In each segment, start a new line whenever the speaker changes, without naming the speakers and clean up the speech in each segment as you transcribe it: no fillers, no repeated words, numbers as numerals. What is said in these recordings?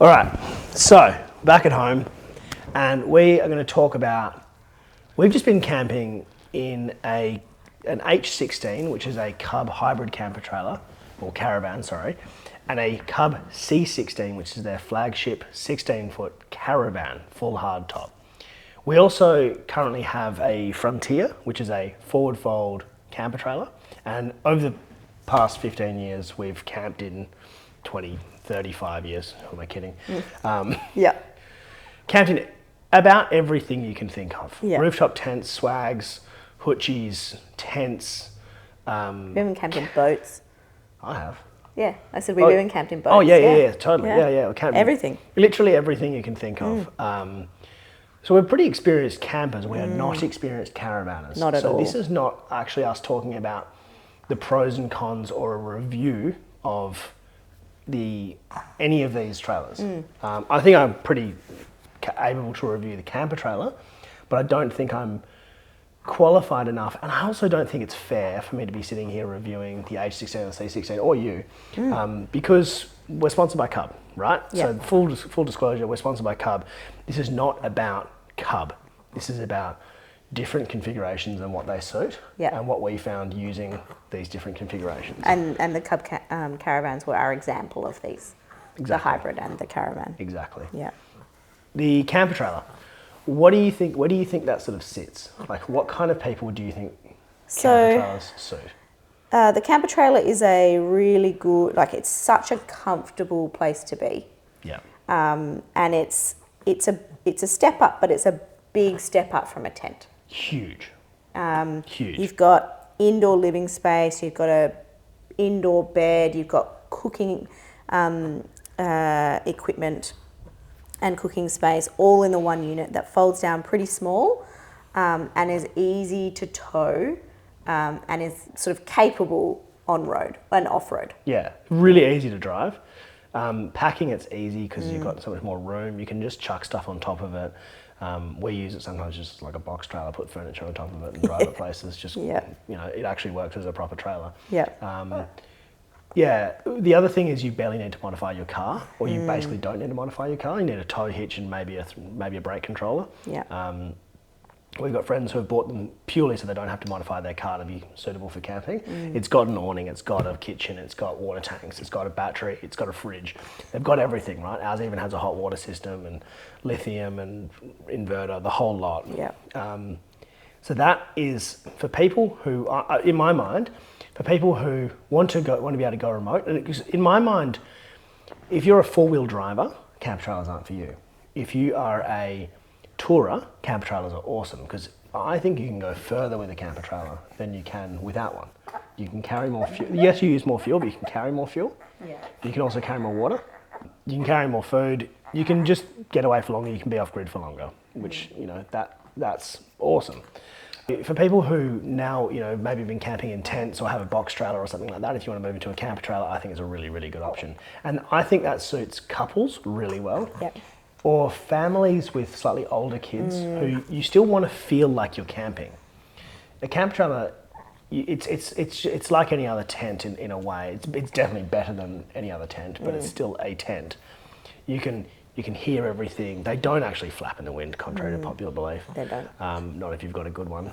All right, so back at home, and we are going to talk about. We've just been camping in an H16, which is a Cub hybrid camper trailer, or caravan, sorry, and a Cub C16, which is their flagship 16-foot caravan, full hard top. We also currently have a Frontier, which is a forward fold camper trailer, and over the past 15 years, we've camped in 20, 35 years. Who am I kidding?
Yeah.
Camped in about everything you can think of.
Yeah.
Rooftop tents, swags, hoochies, tents.
We haven't camped in boats.
I have.
Yeah, I said we haven't camped in boats.
Oh, yeah, totally. Yeah. We camped in
everything.
Literally everything you can think of. So we're pretty experienced campers. We are not experienced caravanners.
Not at all.
So this is not actually us talking about the pros and cons or a review of any of these trailers. I think I'm pretty able to review the camper trailer, but I don't think I'm qualified enough, and I also don't think it's fair for me to be sitting here reviewing the H16 or the C16 or you, because we're sponsored by Cub, right?
Yeah.
So full disclosure, we're sponsored by Cub. This is not about Cub. This is about different configurations and what they suit, and what we found using these different configurations.
And the Cub caravans were our example of these.
Exactly.
The hybrid and the caravan.
Exactly.
Yeah.
The camper trailer. What do you think? Where do you think that sort of sits? Like, what kind of people do you think camper trailers suit?
The camper trailer is a really good, it's such a comfortable place to be.
Yeah.
And it's a step up, but it's a big step up from a tent.
Huge. Huge.
You've got indoor living space. You've got a indoor bed. You've got cooking equipment and cooking space, all in the one unit that folds down pretty small, and is easy to tow, and is sort of capable on road and off road.
Yeah, really easy to drive. Packing, it's easy because you've got so much more room. You can just chuck stuff on top of it. We use it sometimes just like a box trailer, put furniture on top of it and drive it places. Just, it actually works as a proper trailer.
Yeah.
Yeah, the other thing is you barely need to modify your car, or you basically don't need to modify your car. You need a tow hitch and maybe a brake controller.
Yeah.
We've got friends who have bought them purely so they don't have to modify their car to be suitable for camping. It's got an awning, it's got a kitchen, it's got water tanks, it's got a battery, it's got a fridge. They've got everything, right? Ours even has a hot water system and lithium and inverter, the whole lot.
Yeah.
So that is for people who are, in my mind, for people who want to be able to go remote. And in my mind, if you're a four-wheel driver, camper trailers aren't for you. If you are a tourer, camper trailers are awesome because I think you can go further with a camper trailer than you can without one. You can carry more fuel. Yes, you use more fuel, but you can carry more fuel.
Yeah.
You can also carry more water. You can carry more food. You can just get away for longer. You can be off grid for longer, which, that's awesome. For people who now, maybe been camping in tents or have a box trailer or something like that, if you want to move into a camper trailer, I think it's a really, really good option. And I think that suits couples really well.
Yep.
Or families with slightly older kids who you still want to feel like you're camping. A camper trailer, it's like any other tent in a way. It's definitely better than any other tent, but it's still a tent. You can hear everything. They don't actually flap in the wind, contrary to popular belief.
They don't.
Not if you've got a good one.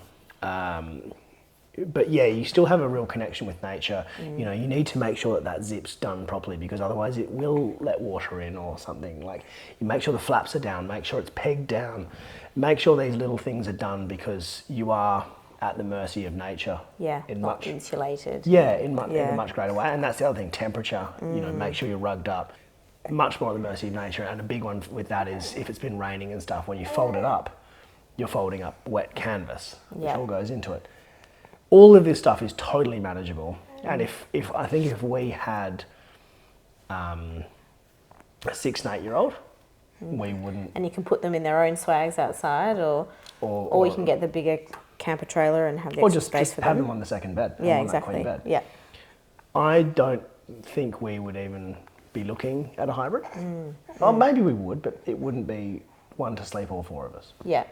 But yeah, you still have a real connection with nature. You need to make sure that zip's done properly because otherwise it will let water in or something. Like, you make sure the flaps are down, make sure it's pegged down, make sure these little things are done because you are at the mercy of nature.
Yeah, not insulated.
Yeah, in a much greater way. And that's the other thing, temperature. Make sure you're rugged up. Much more at the mercy of nature. And a big one with that is if it's been raining and stuff, when you fold it up, you're folding up wet canvas, which all goes into it. All of this stuff is totally manageable. And if we had a 6 and 8 year old, we wouldn't.
And you can put them in their own swags outside, or you can get the bigger camper trailer and have the extra space for them.
Or just have them on the second bed.
Yeah, exactly.
Yeah. I don't think we would even be looking at a hybrid. Well, maybe we would, but it wouldn't be one to sleep all four of us.
Yeah.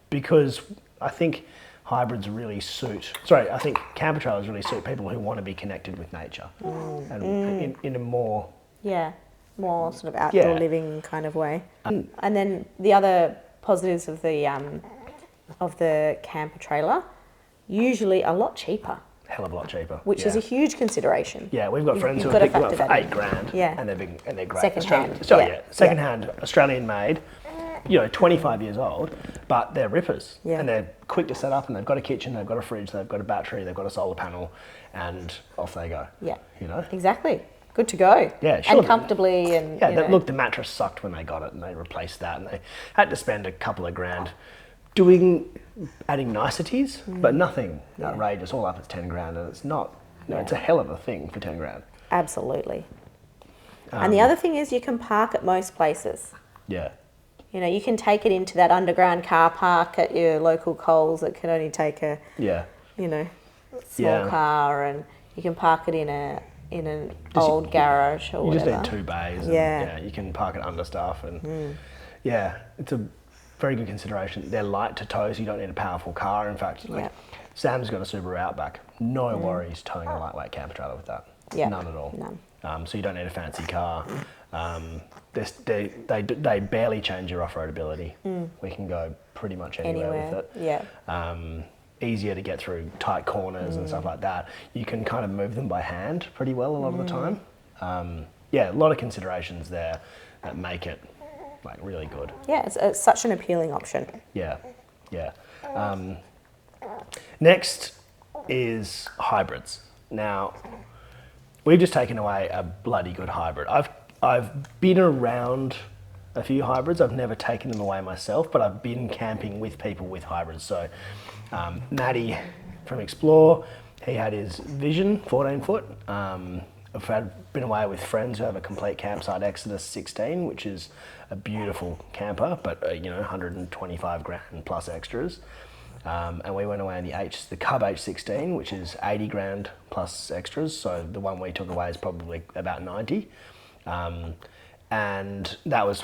Because I think I think camper trailers really suit people who want to be connected with nature and in a more
more sort of outdoor
Yeah.
living kind of way. And then the other positives of the camper trailer, usually a lot cheaper,
Hell of a lot cheaper.
which is a huge consideration.
Yeah, we've got friends who
you've
have
got to
picked them up
factor
for
that in.
$8,000.
Yeah.
And they're great.
Second-hand,
Second-hand, Australian-made, 25 years old, but they're rippers.
Yeah.
And they're quick to set up, and they've got a kitchen, they've got a fridge, they've got a battery, they've got a solar panel, and off they go.
Yeah.
You know?
Exactly. Good to go.
Yeah, sure.
And comfortably and,
Yeah, look, the mattress sucked when they got it, and they replaced that, and they had to spend a couple of grand adding niceties, but nothing outrageous. All up, it's 10 grand, and it's not. It's a hell of a thing for 10 grand.
Absolutely. And the other thing is you can park at most places.
Yeah.
You can take it into that underground car park at your local Coles that can only take a,
Yeah.
small car, and you can park it in an old garage or
You
whatever.
just need 2 bays. And,
Yeah.
You can park it under stuff, and it's a very good consideration. They're light to tow, so you don't need a powerful car. In fact, Sam's got a Subaru Outback. No worries towing a lightweight camper trailer with that.
Yeah.
None at all.
None.
So you don't need a fancy car. They barely change your off-road ability. We can go pretty much anywhere with it.
Yeah.
Easier to get through tight corners and stuff like that. You can kind of move them by hand pretty well a lot of the time. A lot of considerations there that make it really good.
Yeah, it's such an appealing option.
Yeah. Next is hybrids. Now, we've just taken away a bloody good hybrid. I've been around a few hybrids. I've never taken them away myself, but I've been camping with people with hybrids. So, Matty from Explore, he had his Vision 14 foot. I've been away with friends who have a complete campsite, H16, which is a beautiful camper, but 125 grand plus extras. And we went away in the Cub H16, which is 80 grand plus extras. So the one we took away is probably about 90. And that was,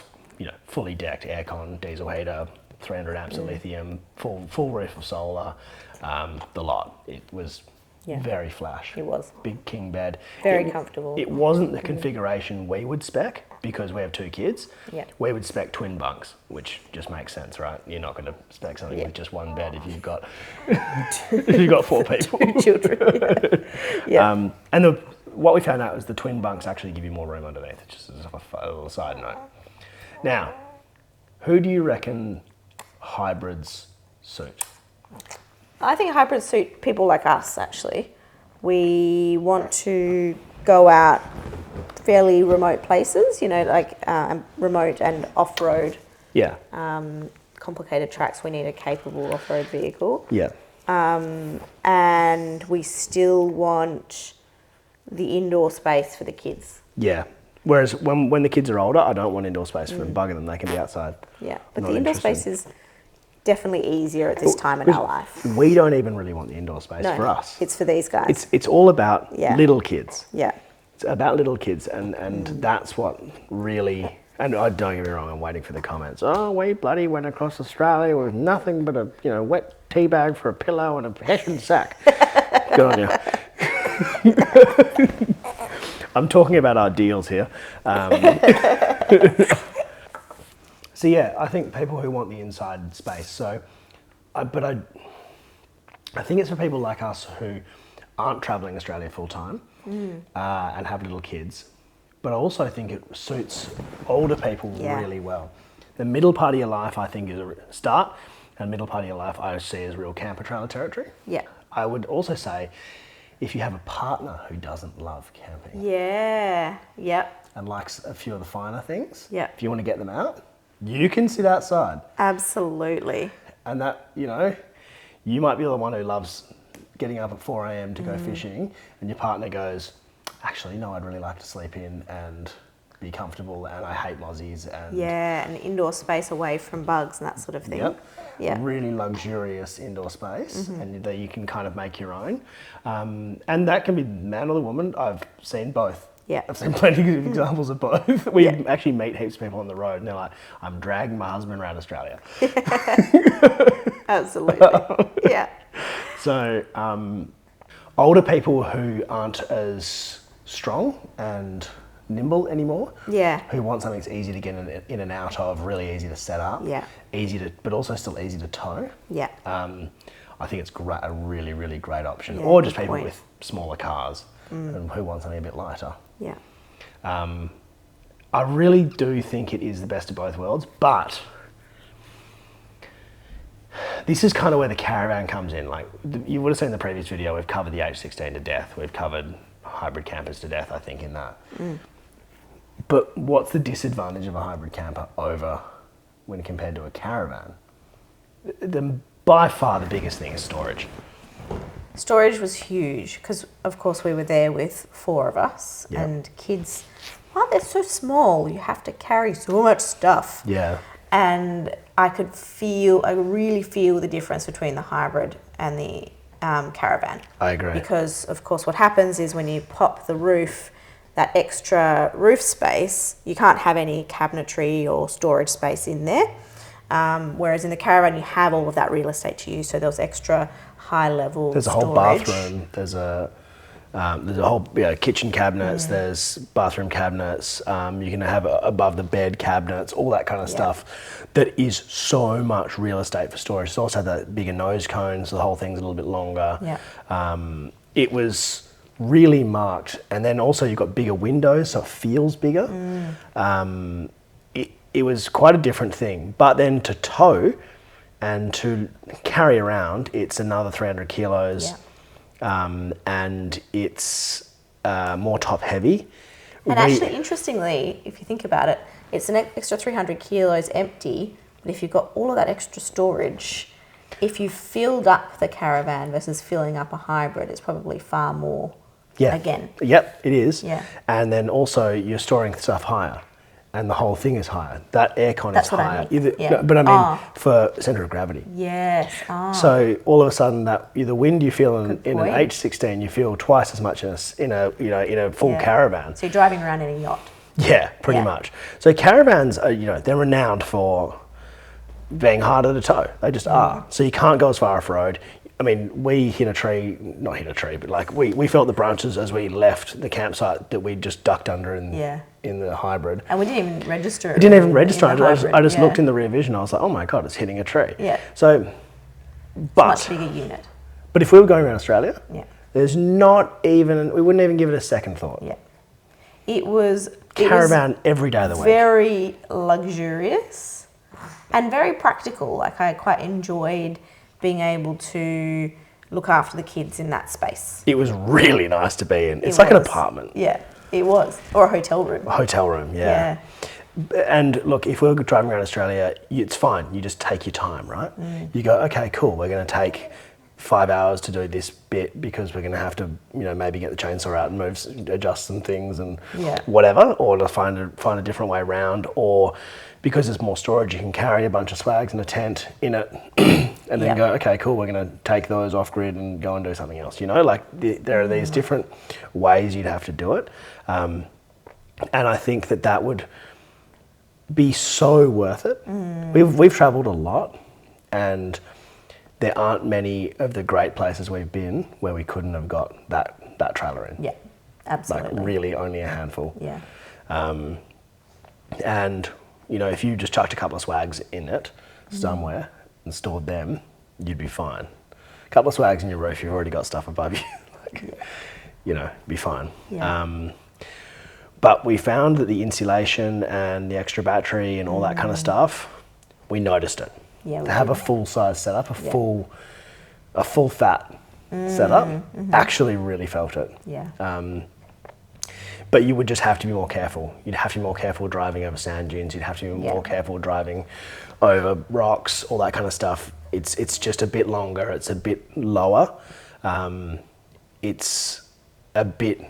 fully decked, aircon, diesel heater, 300 amps of lithium, full roof of solar, the lot. It was very flash.
It was.
Big king bed.
Very comfortable.
It wasn't the configuration we would spec because we have 2 kids.
Yeah.
We would spec twin bunks, which just makes sense, right? You're not going to spec something with just one bed if you've got 4 people.
2 children. Yeah.
And what we found out was the twin bunks actually give you more room underneath, just as a little side note. Now, who do you reckon hybrids suit?
I think hybrids suit people like us, actually. We want to go out fairly remote places, remote and off-road.
Yeah.
Complicated tracks, we need a capable off-road vehicle.
Yeah.
And we still want the indoor space for the kids.
Yeah. Whereas when the kids are older, I don't want indoor space for them, bugging them. They can be outside.
Yeah, but
Not
the indoor
interested.
space is definitely easier at this time in our life.
We don't even really want the indoor space
No,
for us.
it's for these guys.
It's all about
Yeah.
little kids.
Yeah.
It's about little kids, and that's what really. And don't get me wrong, I'm waiting for the comments. Oh, we bloody went across Australia with nothing but a wet tea bag for a pillow and a hessian sack. Good on you. I'm talking about our deals here. So yeah, I think people who want the inside space. So, I think it's for people like us who aren't travelling Australia full time and have little kids. But I also think it suits older people really well. The middle part of your life, I think, is a start, and middle part of your life I see as real camper trailer territory.
Yeah.
I would also say, if you have a partner who doesn't love camping
Yeah. Yep.
and likes a few of the finer things,
Yeah.
if you want to get them out, you can sit outside.
Absolutely.
And that, you might be the one who loves getting up at 4 a.m. to go fishing, and your partner goes, actually, no, I'd really like to sleep in and be comfortable, and I hate mozzies. And
Yeah, and indoor space away from bugs and that sort of thing.
Yep.
Yeah.
Really luxurious indoor space, and that you can kind of make your own. And that can be the man or the woman. I've seen both.
Yeah.
I've seen plenty of examples of both. We actually meet heaps of people on the road, and they're like, I'm dragging my husband around Australia.
Absolutely. Yeah.
So, older people who aren't as strong and nimble anymore.
Yeah.
Who want something that's easy to get in and out of, really easy to set up.
Yeah.
But also still easy to tow.
Yeah.
I think it's a really, really great option.
Yeah,
Or just
good
people
point.
with smaller cars and who want something a bit lighter.
Yeah.
I really do think it is the best of both worlds, but this is kind of where the Caravan comes in. Like you would have seen the previous video, we've covered the H16 to death. We've covered hybrid campers to death, I think, in that. But what's the disadvantage of a hybrid camper over when compared to a Caravan? By far the biggest thing is storage.
Storage was huge because, of course, we were there with 4 of us and kids. Oh, they're so small. You have to carry so much stuff.
Yeah.
And I really feel the difference between the hybrid and the Caravan.
I agree.
Because, of course, what happens is when you pop the roof, that extra roof space, you can't have any cabinetry or storage space in there. Whereas in the Caravan, you have all of that real estate to use. So there's extra high-level
There's a whole bathroom. There's a whole kitchen cabinets. There's bathroom cabinets. You can have above the bed cabinets, all that kind of stuff. That is so much real estate for storage. It's also the bigger nose cones. So the whole thing's a little bit longer.
Yeah.
It was really marked, and then also you've got bigger windows, so it feels bigger. It was quite a different thing. But then to tow and to carry around, it's another 300 kilos.
Yeah.
And it's more top heavy.
And actually, interestingly, if you think about it, it's an extra 300 kilos empty, but if you've got all of that extra storage, if you filled up the Caravan versus filling up a hybrid, it's probably far more again.
Yep, it is.
Yeah.
And then also you're storing stuff higher. And the whole thing is higher. That aircon is higher. But I mean, for centre of gravity.
Yes.
So all of a sudden, the wind you feel in an H16, you feel twice as much as in a full Caravan.
So you're driving around in a yacht.
Yeah, pretty much. So Caravans are, they're renowned for being harder to tow. They just are. So you can't go as far off-road. I mean, we not hit a tree, but like we felt the branches as we left the campsite that we just ducked under in the hybrid.
And we didn't even register it.
I didn't even register it. I just looked in the rear vision. I was like, oh my God, it's hitting a tree.
Yeah.
So,
Much bigger unit.
But if we were going around Australia,
there's
we wouldn't even give it a second thought.
Yeah. It was
Caravan every day of the week.
Very luxurious and very practical. Like I quite enjoyed being able to look after the kids in that space.
It was really nice to be in. It's like an apartment.
Yeah, it was. Or a hotel room.
A hotel room, yeah. And look, if we're driving around Australia, it's fine. You just take your time, right? You go, okay, cool. We're going to take 5 hours to do this bit because we're going to have to, maybe get the chainsaw out and adjust some things and whatever, or to find a different way around, or because there's more storage, you can carry a bunch of swags and a tent in it and then go, okay, cool, we're going to take those off grid and go and do something else. There are these different ways you'd have to do it. And I think that would be so worth it. We've traveled a lot, and there aren't many of the great places we've been where we couldn't have got that trailer in.
Yeah, absolutely.
Like really only a handful.
Yeah.
And if you just chucked a couple of swags in it somewhere and stored them, you'd be fine. A couple of swags in your roof, you've already got stuff above you. Be fine.
Yeah.
But we found that the insulation and the extra battery and all that kind of stuff, we noticed it.
Yeah,
to have a full size setup, a full fat setup, actually really felt it.
Yeah.
But you would just have to be more careful. You'd have to be more careful driving over sand dunes. You'd have to be more careful driving over rocks, all that kind of stuff. It's just a bit longer. It's a bit lower. It's a bit,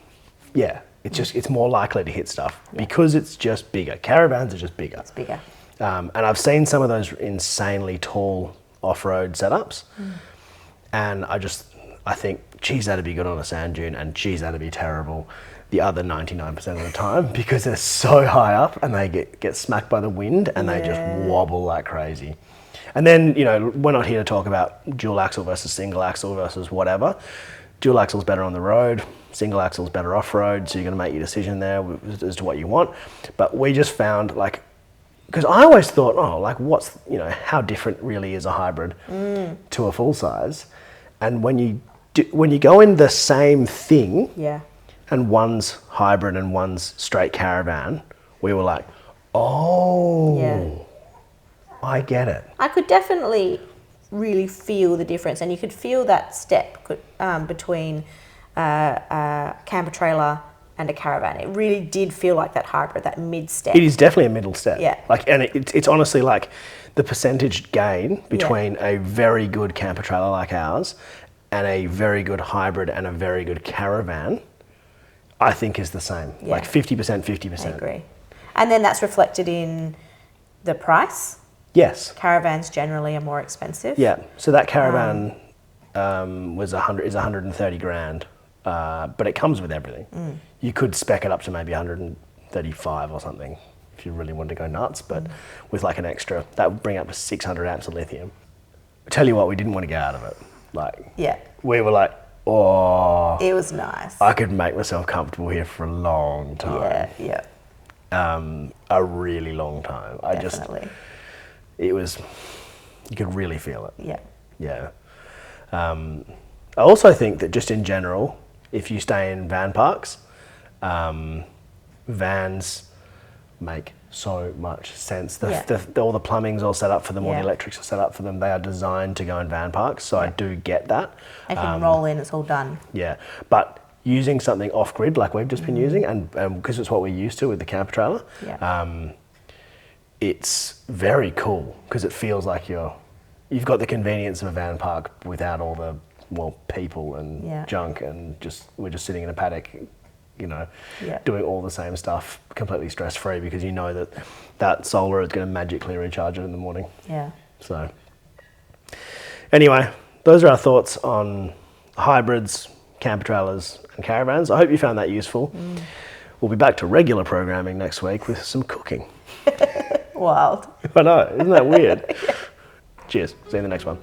it's more likely to hit stuff because it's just bigger. Caravans are just bigger.
It's bigger.
And I've seen some of those insanely tall off-road setups, and I think, geez, that'd be good on a sand dune, and geez, that'd be terrible the other 99% of the time because they're so high up and they get smacked by the wind and they just wobble like crazy. And then, we're not here to talk about dual axle versus single axle versus whatever. dual axle's better on the road, single axle's better off road, so you're going to make your decision there as to what you want. But we just found, like, because I always thought, oh, like, what's, you know, how different really is a hybrid to a full size? And when you go in the same thing,
Yeah.
and one's hybrid and one's straight caravan, we were like, oh,
Yeah.
I get it.
I could definitely really feel the difference, and you could feel that step between a camper trailer and a caravan. It really did feel like that hybrid, that mid step.
It is definitely a middle step.
Yeah.
Like, and it's honestly like the percentage gain between a very good camper trailer like ours and a very good hybrid and a very good caravan, I think is the same.
Yeah.
Like 50%, 50%.
I agree. And then that's reflected in the price.
Yes.
Caravans generally are more expensive.
Yeah. So that caravan is 130 grand, but it comes with everything. You could spec it up to maybe 135 or something if you really wanted to go nuts, but with like an extra, that would bring up to 600 amps of lithium. I tell you what, we didn't want to get out of it. Like,
Yeah.
we were like, oh,
It was nice.
I could make myself comfortable here for a long time.
Yeah.
A really long time.
Definitely.
It was, you could really feel it.
Yeah.
Yeah. I also think that just in general, if you stay in van parks, vans make so much sense. All the plumbing's all set up for them, all the electrics are set up for them. They are designed to go in van parks, so I do get that.
They can roll in, it's all done.
Yeah, but using something off-grid like we've just been using, and because it's what we're used to with the camper trailer, it's very cool because it feels like you've got the convenience of a van park without all the people and junk, and we're just sitting in a paddock, you know, doing all the same stuff completely stress-free because you know that solar is going to magically recharge it in the morning.
Yeah.
So anyway, those are our thoughts on hybrids, camper trailers and caravans. I hope you found that useful. We'll be back to regular programming next week with some cooking.
Wild.
I know, isn't that weird? Cheers. See you in the next one.